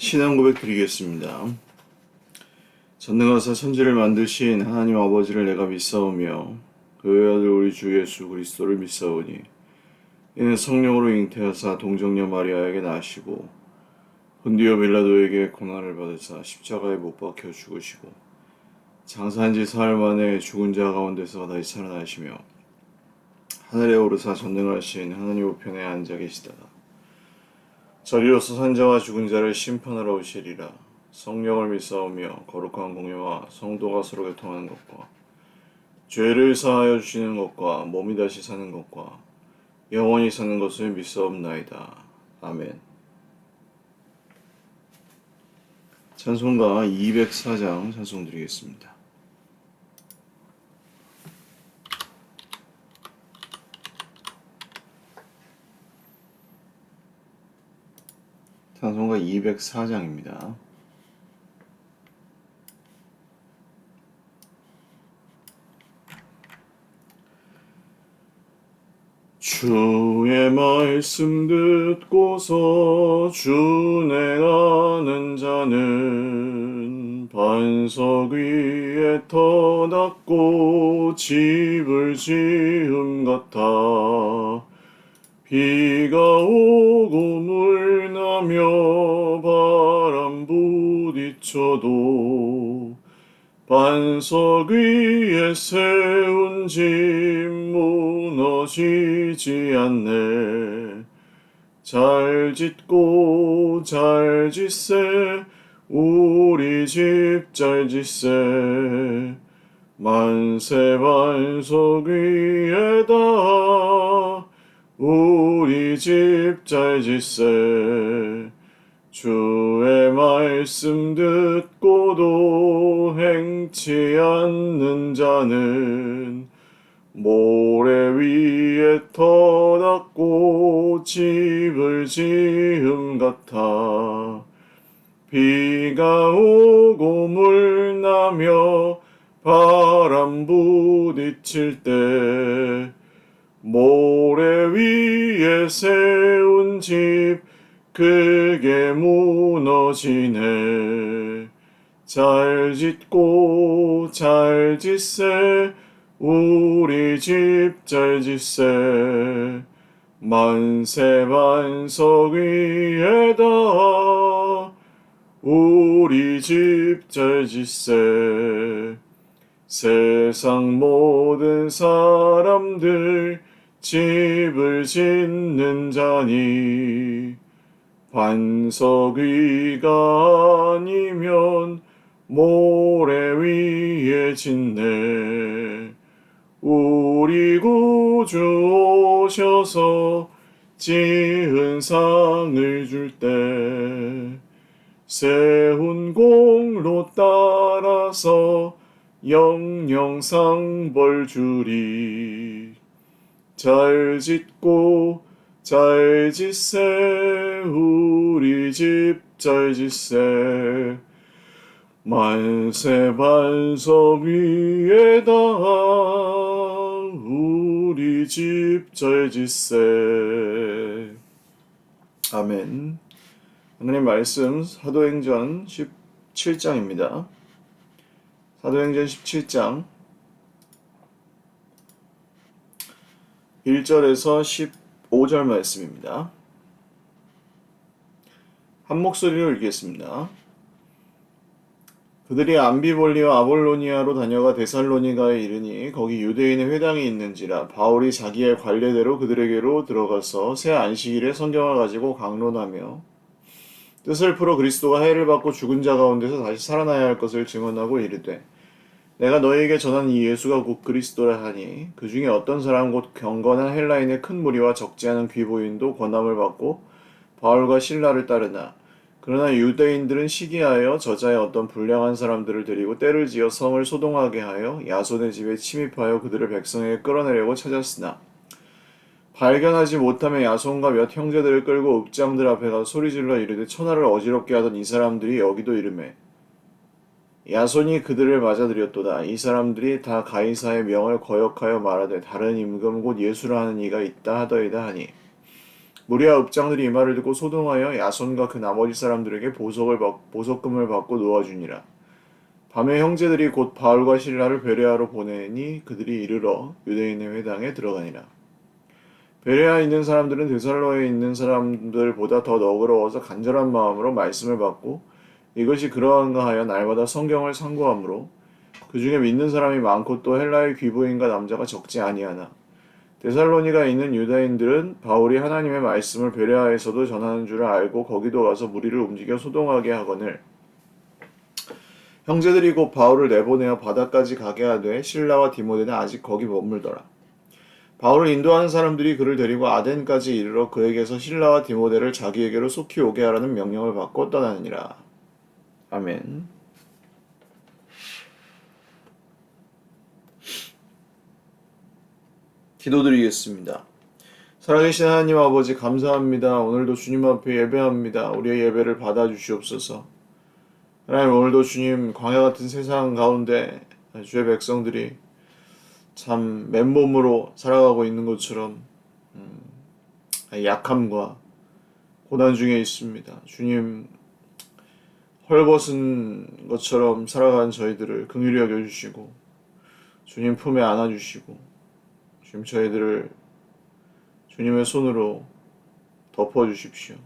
신앙 고백 드리겠습니다. 전능하사 천지를 만드신 하나님 아버지를 내가 믿사오며 그 아들 우리 주 예수 그리스도를 믿사오니 이는 성령으로 잉태하사 동정녀 마리아에게 나시고 본디오 빌라도에게 고난을 받으사 십자가에 못 박혀 죽으시고 장사한 지 사흘 만에 죽은 자 가운데서 다시 살아나시며 하늘에 오르사 전능하신 하나님 우편에 앉아 계시다가 저리로서 산자와 죽은 자를 심판하러 오시리라. 성령을 믿사오며 거룩한 공예와 성도가 서로 교통하는 것과 죄를 사하여 주시는 것과 몸이 다시 사는 것과 영원히 사는 것을 믿사옵나이다. 아멘. 찬송가 204장 찬송 드리겠습니다. 찬송가 204장입니다. 주의 말씀 듣고서 준행하는 자는 반석 위에 터닫고 집을 지음 같아. 비가 오고 물 나며 바람 부딪혀도 반석 위에 세운 집 무너지지 않네. 잘 짓고 잘 짓세 우리 집 잘 짓세 만세 반석 위에다 우리 집 잘 짓세. 주의 말씀 듣고도 행치 않는 자는 모래 위에 터닫고 집을 지음 같아. 비가 오고 물 나며 바람 부딪힐 때 모래 위에 세운 집 그게 무너지네. 잘 짓고 잘 짓세 우리 집 잘 짓세 만세 반석 위에다 우리 집 잘 짓세. 세상 모든 사람들 집을 짓는 자니 반석 위가 아니면 모래 위에 짓네. 우리 구주 오셔서 지은 상을 줄 때 세운 공로 따라서 영영상 벌 주리. 잘 짓고 잘 짓세 우리 집 잘 짓세 만세 반석 위에다 우리 집 잘 짓세. 아멘. 하나님 말씀 사도행전 17장입니다. 사도행전 17장 1절에서 15절 말씀입니다. 한 목소리로 읽겠습니다. 그들이 암비볼리와 아볼로니아로 다녀가 데살로니가에 이르니 거기 유대인의 회당이 있는지라. 바울이 자기의 관례대로 그들에게로 들어가서 새 안식일에 성경을 가지고 강론하며 뜻을 풀어 그리스도가 해를 받고 죽은 자 가운데서 다시 살아나야 할 것을 증언하고 이르되 내가 너희에게 전한 이 예수가 곧 그리스도라 하니 그 중에 어떤 사람 곧 경건한 헬라인의 큰 무리와 적지 않은 귀보인도 권함을 받고 바울과 실라를 따르나 그러나 유대인들은 시기하여 저자의 어떤 불량한 사람들을 데리고 때를 지어 성을 소동하게 하여 야손의 집에 침입하여 그들을 백성에게 끌어내려고 찾았으나 발견하지 못하며 야손과 몇 형제들을 끌고 읍장들 앞에 가서 소리질러 이르되 천하를 어지럽게 하던 이 사람들이 여기도 이르매 야손이 그들을 맞아들였도다. 이 사람들이 다 가이사의 명을 거역하여 말하되 다른 임금 곧 예수라 하는 이가 있다 하더이다 하니 무리와 읍장들이 이 말을 듣고 소동하여 야손과 그 나머지 사람들에게 보석금을 받고 놓아주니라. 밤에 형제들이 곧 바울과 실라를 베레아로 보내니 그들이 이르러 유대인의 회당에 들어가니라. 베레아에 있는 사람들은 데살로에 있는 사람들보다 더 너그러워서 간절한 마음으로 말씀을 받고 이것이 그러한가 하여 날마다 성경을 상고하므로 그 중에 믿는 사람이 많고 또 헬라의 귀부인과 남자가 적지 아니하나 데살로니가 있는 유다인들은 바울이 하나님의 말씀을 베레아에서도 전하는 줄을 알고 거기도 가서 무리를 움직여 소동하게 하거늘 형제들이 곧 바울을 내보내어 바다까지 가게 하되 실라와 디모데는 아직 거기 머물더라. 바울을 인도하는 사람들이 그를 데리고 아덴까지 이르러 그에게서 실라와 디모데를 자기에게로 속히 오게 하라는 명령을 받고 떠나니라. 아멘. 기도드리겠습니다. 살아계신 하나님 아버지 감사합니다. 오늘도 주님 앞에 예배합니다. 우리의 예배를 받아주시옵소서. 하나님 오늘도 주님 광야 같은 세상 가운데 주의 백성들이 참 맨몸으로 살아가고 있는 것처럼 약함과 고난 중에 있습니다. 주님 헐벗은 것처럼 살아가는 저희들을 긍휼히 여겨주시고 주님 품에 안아주시고 주님 저희들을 주님의 손으로 덮어주십시오.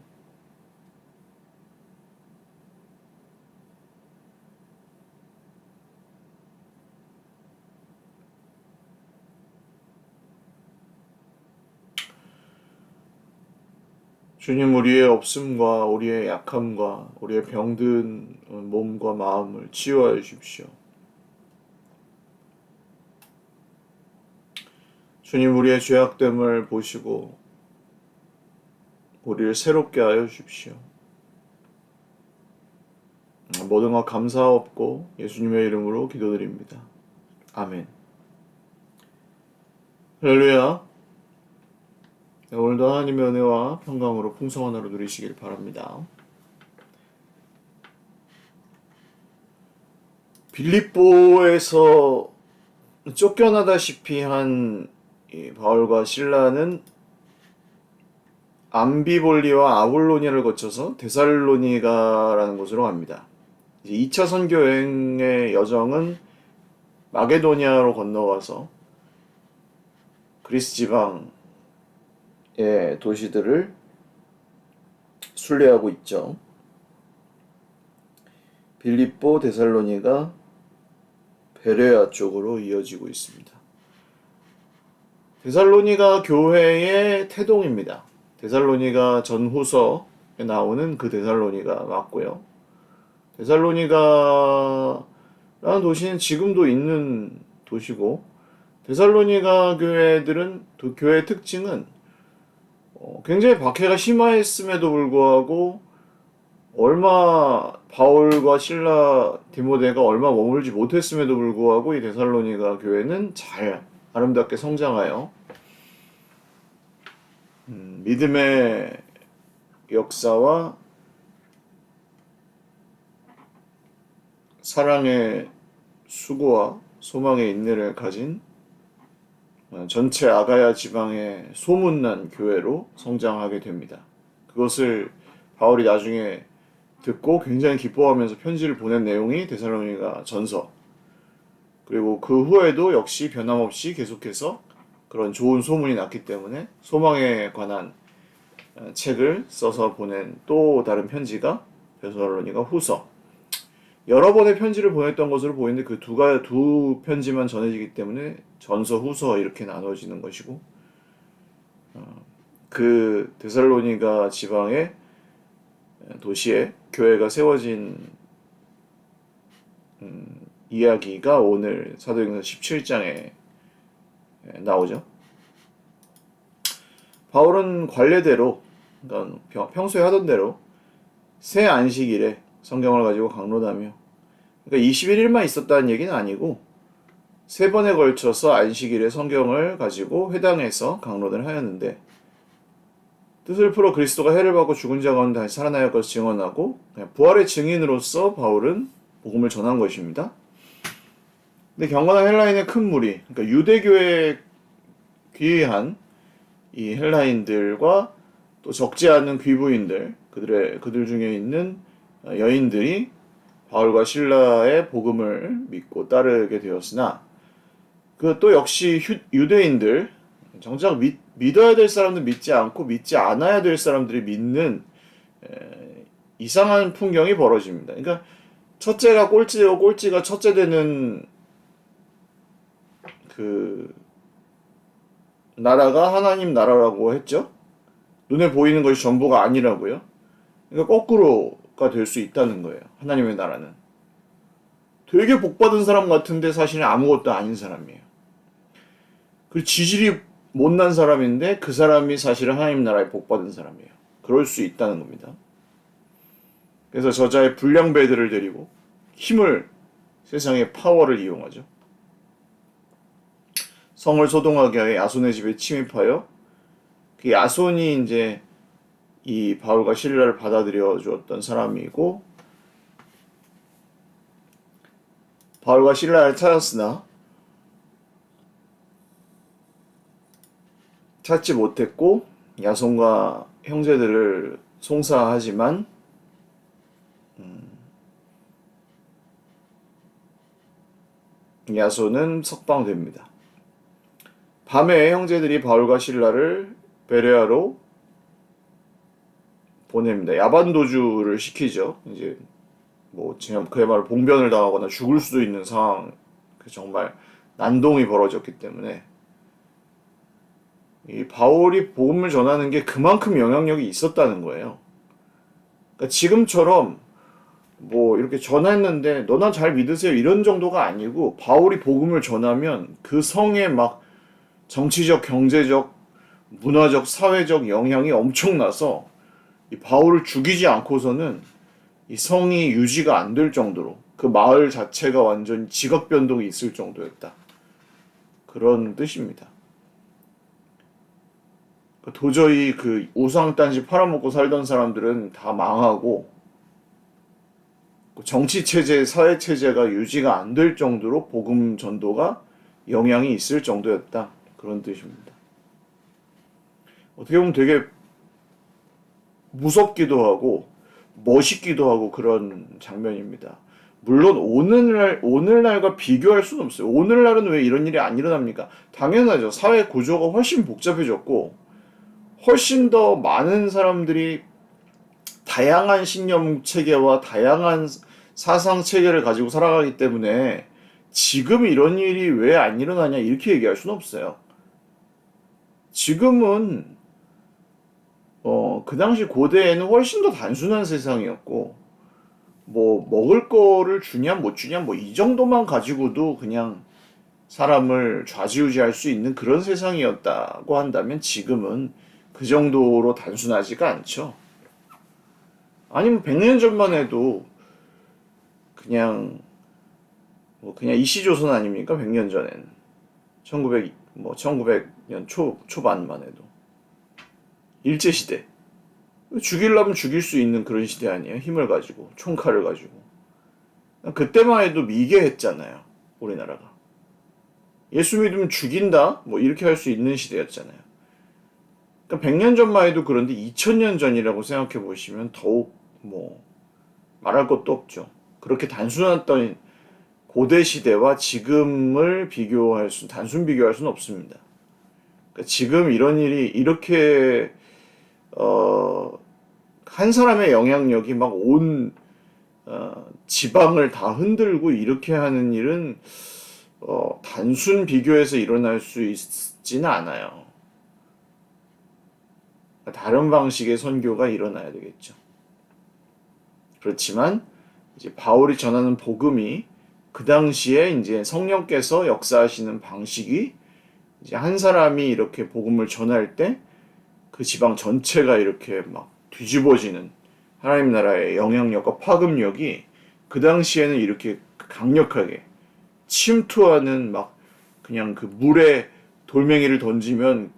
주님 우리의 없음과 우리의 약함과 우리의 병든 몸과 마음을 치유하여 주십시오. 주님 우리의 죄악됨을 보시고 우리를 새롭게 하여 주십시오. 모든 것 감사하옵고 예수님의 이름으로 기도드립니다. 아멘. 할렐루야. 오늘도 하나님의 은혜와 평강으로 풍성한 하루 누리시길 바랍니다. 빌립보에서 쫓겨나다시피 한 바울과 실라는 암비볼리와 아볼로니아를 거쳐서 데살로니가라는 곳으로 갑니다. 2차 선교 여행의 여정은 마게도니아로 건너가서 그리스 지방의 도시들을 순례하고 있죠. 빌립보, 데살로니가, 베레아 쪽으로 이어지고 있습니다. 데살로니가 교회의 태동입니다. 데살로니가 전후서에 나오는 그 데살로니가 맞고요. 데살로니가라는 도시는 지금도 있는 도시고 데살로니가 교회들은 교회의 특징은 굉장히 박해가 심했음에도 불구하고 얼마 바울과 실라 디모데가 얼마 머물지 못했음에도 불구하고 이 데살로니가 교회는 잘 아름답게 성장하여 믿음의 역사와 사랑의 수고와 소망의 인내를 가진 전체 아가야 지방의 소문난 교회로 성장하게 됩니다. 그것을 바울이 나중에 듣고 굉장히 기뻐하면서 편지를 보낸 내용이 데살로니가 전서, 그리고 그 후에도 역시 변함없이 계속해서 그런 좋은 소문이 났기 때문에 소망에 관한 책을 써서 보낸 또 다른 편지가 데살로니가 후서. 여러 번의 편지를 보냈던 것으로 보이는데 그 두 편지만 전해지기 때문에 전서, 후서 이렇게 나눠지는 것이고, 그 데살로니가 지방의 도시에 교회가 세워진 이야기가 오늘 사도행전 17장에 나오죠. 바울은 관례대로, 그러니까 평소에 하던 대로 새 안식일에 성경을 가지고 강론하며, 그러니까 21일만 있었다는 얘기는 아니고 3번에 걸쳐서 안식일에 성경을 가지고 회당에서 강론을 하였는데, 뜻을 풀어 그리스도가 해를 받고 죽은 자 가운데 다시 살아나야 것을 증언하고 부활의 증인으로서 바울은 복음을 전한 것입니다. 근데 경건한 헬라인의 큰 무리, 그러니까 유대교에 귀한 이 헬라인들과 또 적지 않은 귀부인들, 그들 중에 있는 여인들이 바울과 실라의 복음을 믿고 따르게 되었으나 그 또 역시 유대인들 정작 믿어야 될 사람들 믿지 않고 믿지 않아야 될 사람들이 믿는 이상한 풍경이 벌어집니다. 그러니까 첫째가 꼴찌되고 꼴찌가 첫째 되는 그 나라가 하나님 나라라고 했죠. 눈에 보이는 것이 전부가 아니라고요. 그러니까 거꾸로가 될 수 있다는 거예요. 하나님의 나라는. 되게 복받은 사람 같은데 사실은 아무것도 아닌 사람이에요. 그 지질이 못난 사람인데 그 사람이 사실은 하나님 나라에 복받은 사람이에요. 그럴 수 있다는 겁니다. 그래서 저자의 불량배들을 데리고 힘을, 세상의 파워를 이용하죠. 성을 소동하게 하여 야손의 집에 침입하여 그 야손이 이제 이 바울과 실라를 받아들여 주었던 사람이고, 바울과 실라를 찾았으나 찾지 못했고 야손과 형제들을 송사하지만 야손은 석방됩니다. 밤에 형제들이 바울과 실라를 베레아로 보냅니다. 야반도주를 시키죠. 이제 뭐 그야말로 봉변을 당하거나 죽을 수도 있는 상황, 정말 난동이 벌어졌기 때문에 이 바울이 복음을 전하는 게 그만큼 영향력이 있었다는 거예요. 그러니까 지금처럼 뭐 이렇게 전했는데 너나 잘 믿으세요 이런 정도가 아니고, 바울이 복음을 전하면 그 성에 막 정치적, 경제적, 문화적, 사회적 영향이 엄청나서 이 바울을 죽이지 않고서는 이 성이 유지가 안 될 정도로 그 마을 자체가 완전 지각 변동이 있을 정도였다. 그런 뜻입니다. 도저히 그 우상단지 팔아먹고 살던 사람들은 다 망하고 정치체제, 사회체제가 유지가 안 될 정도로 복음 전도가 영향이 있을 정도였다. 그런 뜻입니다. 어떻게 보면 되게 무섭기도 하고 멋있기도 하고 그런 장면입니다. 물론 오늘날과 비교할 수는 없어요. 오늘날은 왜 이런 일이 안 일어납니까? 당연하죠. 사회 구조가 훨씬 복잡해졌고 훨씬 더 많은 사람들이 다양한 신념 체계와 다양한 사상 체계를 가지고 살아가기 때문에 지금 이런 일이 왜 안 일어나냐 이렇게 얘기할 수는 없어요. 지금은 그 당시 고대에는 훨씬 더 단순한 세상이었고, 뭐 먹을 거를 주냐 못 주냐 뭐 이 정도만 가지고도 그냥 사람을 좌지우지할 수 있는 그런 세상이었다고 한다면 지금은 그 정도로 단순하지가 않죠. 아니면 100년 전만 해도 그냥 그냥 이시조선 아닙니까? 100년 전에는 1900년 초반만 해도 일제시대, 죽이려면 죽일 수 있는 그런 시대 아니에요? 힘을 가지고 총칼을 가지고. 그때만 해도 미개했잖아요. 우리나라가 예수 믿으면 죽인다 뭐 이렇게 할 수 있는 시대였잖아요. 그러니까 100년 전만 해도 그런데 2000년 전이라고 생각해 보시면 더욱 뭐 말할 것도 없죠. 그렇게 단순했던 고대 시대와 지금을 단순 비교할 수는 없습니다. 그러니까 지금 이런 일이 이렇게 한 사람의 영향력이 막 온 지방을 다 흔들고 이렇게 하는 일은 단순 비교해서 일어날 수 있지는 않아요. 다른 방식의 선교가 일어나야 되겠죠. 그렇지만 이제 바울이 전하는 복음이 그 당시에 이제 성령께서 역사하시는 방식이 이제 한 사람이 이렇게 복음을 전할 때 그 지방 전체가 이렇게 막 뒤집어지는 하나님 나라의 영향력과 파급력이 그 당시에는 이렇게 강력하게 침투하는, 막 그냥 그 물에 돌멩이를 던지면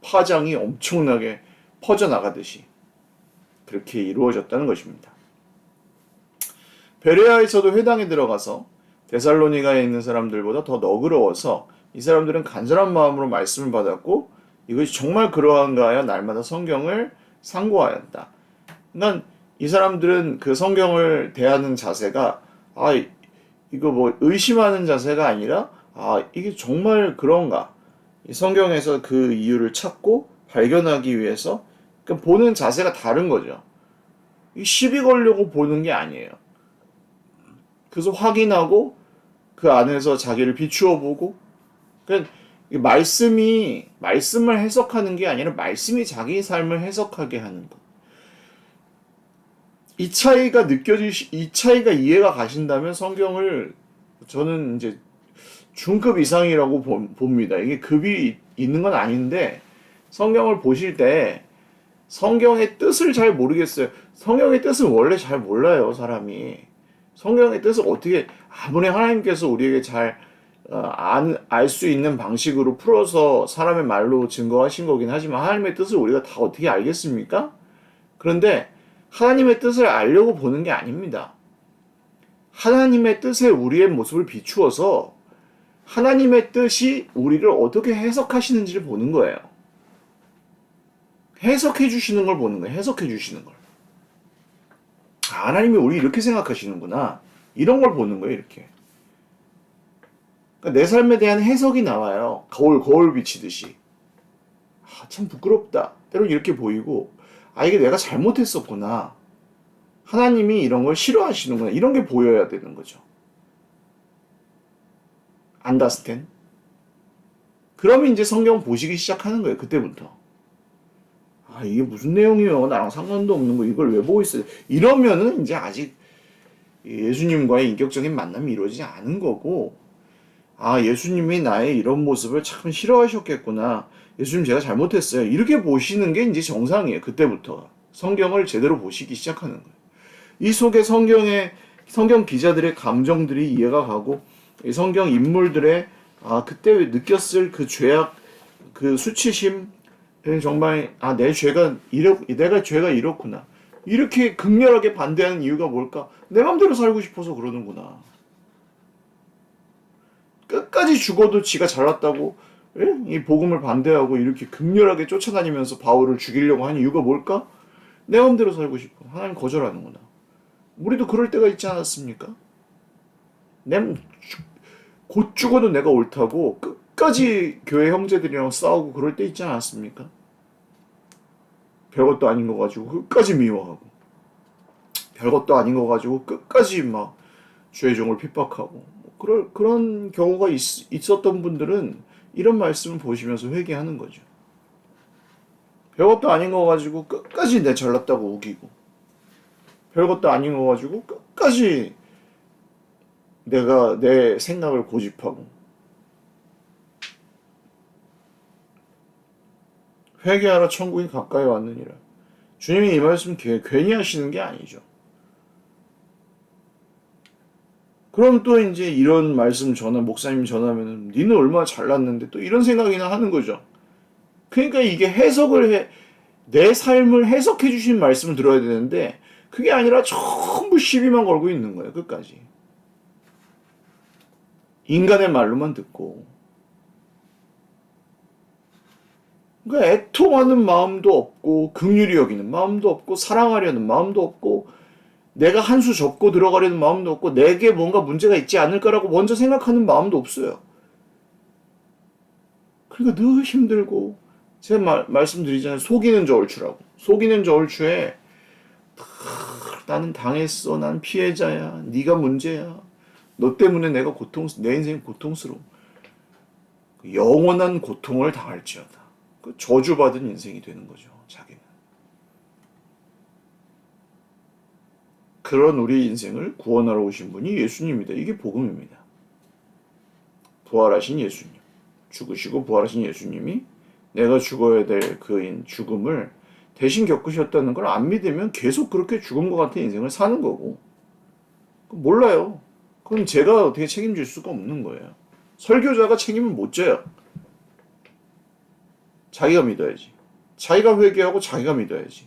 파장이 엄청나게 퍼져나가듯이 그렇게 이루어졌다는 것입니다. 베레아에서도 회당에 들어가서 데살로니가에 있는 사람들보다 더 너그러워서 이 사람들은 간절한 마음으로 말씀을 받았고 이것이 정말 그러한가 하여 날마다 성경을 상고하였다. 그러니까 이 사람들은 그 성경을 대하는 자세가 이거 뭐 의심하는 자세가 아니라 이게 정말 그런가? 이 성경에서 그 이유를 찾고 발견하기 위해서 그러니까 보는 자세가 다른 거죠. 이 시비 걸려고 보는 게 아니에요. 그래서 확인하고 그 안에서 자기를 비추어 보고 그러니까 말씀을 해석하는 게 아니라 말씀이 자기 삶을 해석하게 하는 거. 이 차이가 이해가 가신다면 성경을 저는 이제 중급 이상이라고 봅니다. 이게 급이 있는 건 아닌데 성경을 보실 때 성경의 뜻을 잘 모르겠어요. 성경의 뜻은 원래 잘 몰라요, 사람이. 성경의 뜻을 어떻게 아무리 하나님께서 우리에게 잘 알 수 있는 방식으로 풀어서 사람의 말로 증거하신 거긴 하지만 하나님의 뜻을 우리가 다 어떻게 알겠습니까? 그런데 하나님의 뜻을 알려고 보는 게 아닙니다. 하나님의 뜻에 우리의 모습을 비추어서 하나님의 뜻이 우리를 어떻게 해석하시는지를 보는 거예요. 해석해 주시는 걸 보는 거예요. 해석해 주시는 걸. 하나님이 우리 이렇게 생각하시는구나. 이런 걸 보는 거예요, 이렇게. 그러니까 내 삶에 대한 해석이 나와요. 거울 비치듯이. 참 부끄럽다. 때론 이렇게 보이고, 이게 내가 잘못했었구나. 하나님이 이런 걸 싫어하시는구나. 이런 게 보여야 되는 거죠. 안다스텐? 그러면 이제 성경 보시기 시작하는 거예요. 그때부터. 이게 무슨 내용이에요? 나랑 상관도 없는 거 이걸 왜 보고 있어요? 이러면은 이제 아직 예수님과의 인격적인 만남이 이루어지지 않은 거고, 예수님이 나의 이런 모습을 참 싫어하셨겠구나. 예수님 제가 잘못했어요. 이렇게 보시는 게 이제 정상이에요. 그때부터. 성경을 제대로 보시기 시작하는 거예요. 이 속에 성경 기자들의 감정들이 이해가 가고, 이 성경 인물들의 그때 느꼈을 그 죄악, 그 수치심, 정말 내가 죄가 이렇구나. 이렇게 극렬하게 반대하는 이유가 뭘까? 내 맘대로 살고 싶어서 그러는구나. 끝까지 죽어도 지가 잘났다고 이 복음을 반대하고 이렇게 극렬하게 쫓아다니면서 바울을 죽이려고 하는 이유가 뭘까? 내 맘대로 살고 싶어. 하나님 거절하는구나. 우리도 그럴 때가 있지 않았습니까? 곧 죽어도 내가 옳다고 끝까지 교회 형제들이랑 싸우고 그럴 때 있지 않았습니까? 별것도 아닌 거 가지고 끝까지 미워하고 별것도 아닌 거 가지고 끝까지 막 죄종을 핍박하고 그런 경우가 있었던 분들은 이런 말씀을 보시면서 회개하는 거죠. 별것도 아닌 거 가지고 끝까지 내 잘났다고 우기고 별것도 아닌 거 가지고 끝까지 내가 내 생각을 고집하고 회개하라 천국이 가까이 왔느니라. 주님이 이 말씀 괜히 하시는 게 아니죠. 그럼 또 이제 이런 말씀 목사님 전하면은 니는 얼마나 잘났는데 또 이런 생각이나 하는 거죠. 그러니까 이게 내 삶을 해석해 주신 말씀을 들어야 되는데 그게 아니라 전부 시비만 걸고 있는 거예요. 끝까지. 인간의 말로만 듣고. 그러니까 애통하는 마음도 없고 긍휼히 여기는 마음도 없고 사랑하려는 마음도 없고 내가 한 수 접고 들어가려는 마음도 없고 내게 뭔가 문제가 있지 않을까라고 먼저 생각하는 마음도 없어요. 그러니까 늘 힘들고 제가 말씀드리잖아요. 속이는 저 얼추라고. 속이는 저 얼추에 나는 당했어. 난 피해자야. 네가 문제야. 너 때문에 내 인생이 고통스러워. 영원한 고통을 당할지어다. 저주받은 인생이 되는 거죠. 자기는. 그런 우리 인생을 구원하러 오신 분이 예수님입니다. 이게 복음입니다. 부활하신 예수님. 죽으시고 부활하신 예수님이 내가 죽어야 될 그인 죽음을 대신 겪으셨다는 걸 안 믿으면 계속 그렇게 죽음과 같은 인생을 사는 거고. 몰라요. 그럼 제가 어떻게 책임질 수가 없는 거예요. 설교자가 책임을 못 져요. 자기가 믿어야지. 자기가 회개하고 자기가 믿어야지.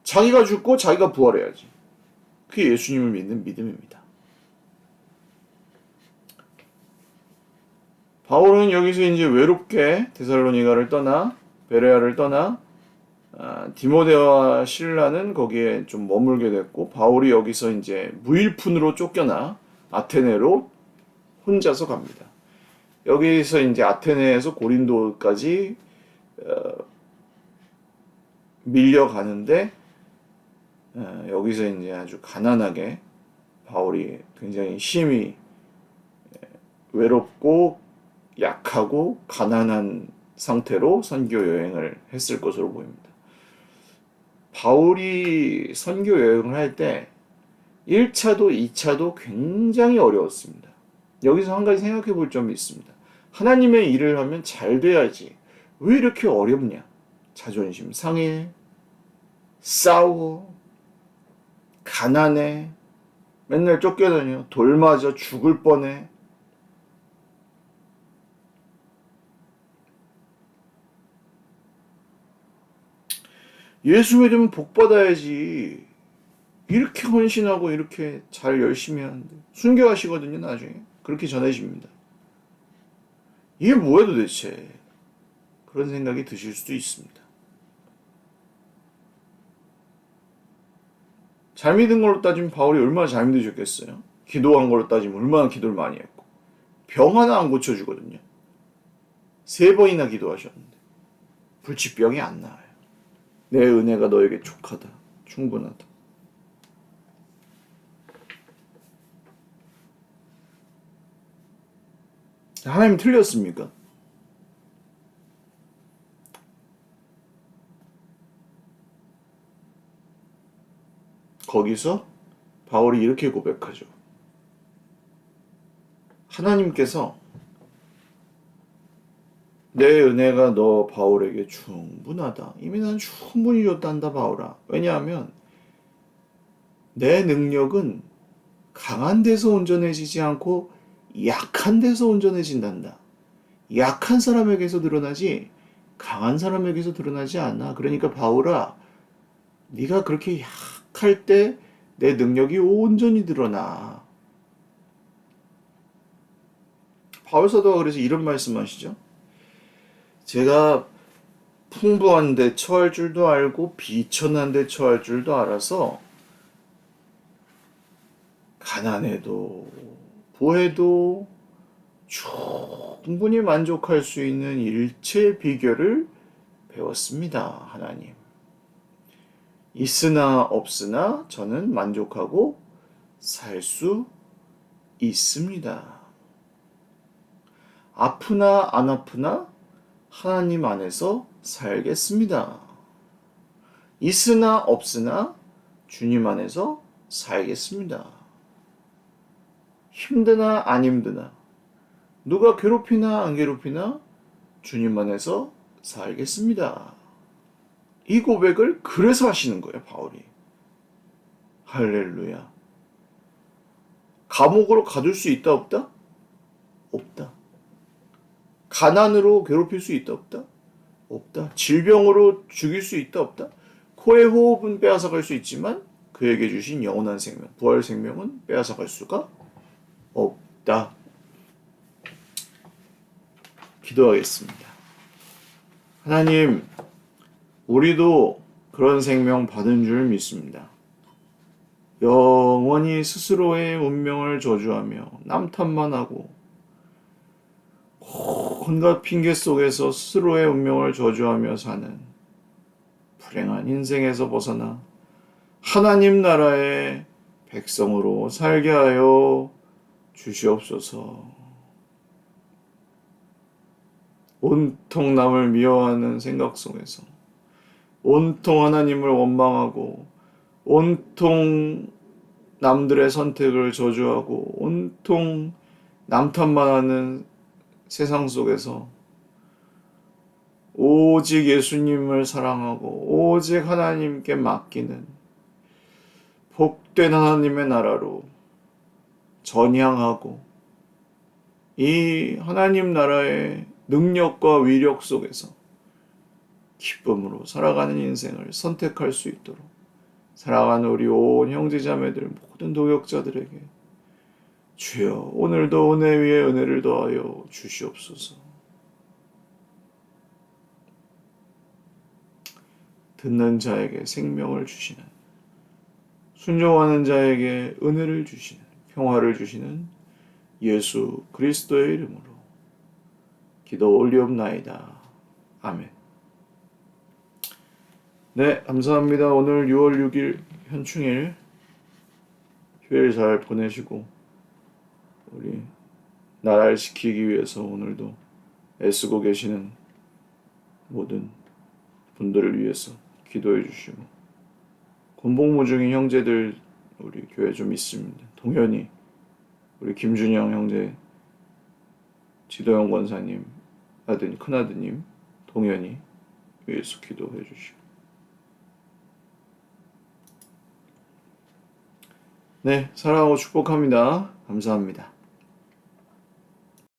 자기가 죽고 자기가 부활해야지. 그게 예수님을 믿는 믿음입니다. 바울은 여기서 이제 외롭게 데살로니가를 떠나 베레아를 떠나 디모데와 실라는 거기에 좀 머물게 됐고 바울이 여기서 이제 무일푼으로 쫓겨나 아테네로 혼자서 갑니다. 여기서 이제 아테네에서 고린도까지 밀려가는데 여기서 이제 아주 가난하게 바울이 굉장히 심히 외롭고 약하고 가난한 상태로 선교 여행을 했을 것으로 보입니다. 바울이 선교 여행을 할 때 1차도 2차도 굉장히 어려웠습니다. 여기서 한 가지 생각해 볼 점이 있습니다. 하나님의 일을 하면 잘 돼야지. 왜 이렇게 어렵냐? 자존심 상해, 싸워, 가난해, 맨날 쫓겨다녀, 돌 맞아 죽을 뻔해. 예수 믿으면 복 받아야지. 이렇게 헌신하고 이렇게 잘 열심히 하는데 순교하시거든요. 나중에 그렇게 전해집니다. 이게 뭐야 도대체? 그런 생각이 드실 수도 있습니다. 잘 믿은 걸로 따지면 바울이 얼마나 잘 믿으셨겠어요? 기도한 걸로 따지면 얼마나 기도를 많이 했고 병 하나 안 고쳐주거든요. 3번이나 기도하셨는데 불치병이 안 나아요. 내 은혜가 너에게 족하다. 충분하다. 하나님 틀렸습니까? 거기서 바울이 이렇게 고백하죠. 하나님께서 내 은혜가 너 바울에게 충분하다. 이미 난 충분히 줬단다 바울아. 왜냐하면 내 능력은 강한 데서 온전해지지 않고 약한 데서 온전해진단다. 약한 사람에게서 드러나지 강한 사람에게서 드러나지 않아. 그러니까 바울아, 네가 그렇게 약할 때 내 능력이 온전히 드러나. 바울 사도가 그래서 이런 말씀하시죠. 제가 풍부한 데 처할 줄도 알고 비천한 데 처할 줄도 알아서 가난해도 부해도 충분히 만족할 수 있는 일체 비결을 배웠습니다. 하나님. 있으나 없으나 저는 만족하고 살 수 있습니다. 아프나 안 아프나 하나님 안에서 살겠습니다. 있으나 없으나 주님 안에서 살겠습니다. 힘드나 안 힘드나 누가 괴롭히나 안 괴롭히나 주님 안에서 살겠습니다. 이 고백을 그래서 하시는 거예요, 바울이. 할렐루야. 감옥으로 가둘 수 있다 없다? 없다. 가난으로 괴롭힐 수 있다 없다? 없다. 질병으로 죽일 수 있다 없다? 코의 호흡은 빼앗아갈 수 있지만 그에게 주신 영원한 생명, 부활 생명은 빼앗아갈 수가 없다. 기도하겠습니다. 하나님, 우리도 그런 생명 받은 줄 믿습니다. 영원히 스스로의 운명을 저주하며 남 탓만 하고 온갖 핑계 속에서 스스로의 운명을 저주하며 사는 불행한 인생에서 벗어나 하나님 나라의 백성으로 살게 하여 주시옵소서. 온통 남을 미워하는 생각 속에서 온통 하나님을 원망하고 온통 남들의 선택을 저주하고 온통 남 탓만 하는 세상 속에서 오직 예수님을 사랑하고 오직 하나님께 맡기는 복된 하나님의 나라로 전향하고 이 하나님 나라의 능력과 위력 속에서 기쁨으로 살아가는 인생을 선택할 수 있도록 사랑하는 우리 온 형제자매들 모든 도역자들에게 주여 오늘도 은혜 위에 은혜를 더하여 주시옵소서. 듣는 자에게 생명을 주시는, 순종하는 자에게 은혜를 주시는, 평화를 주시는 예수 그리스도의 이름으로 기도 올리옵나이다. 아멘. 네, 감사합니다. 오늘 6월 6일 현충일 휴일 잘 보내시고 우리 나라를 지키기 위해서 오늘도 애쓰고 계시는 모든 분들을 위해서 기도해 주시고, 군복무 중인 형제들 우리 교회 좀 있습니다. 동현이, 우리 김준영 형제, 지도영 권사님 아드님, 큰아드님 동현이 위해서 기도해 주시고. 네, 사랑하고 축복합니다. 감사합니다.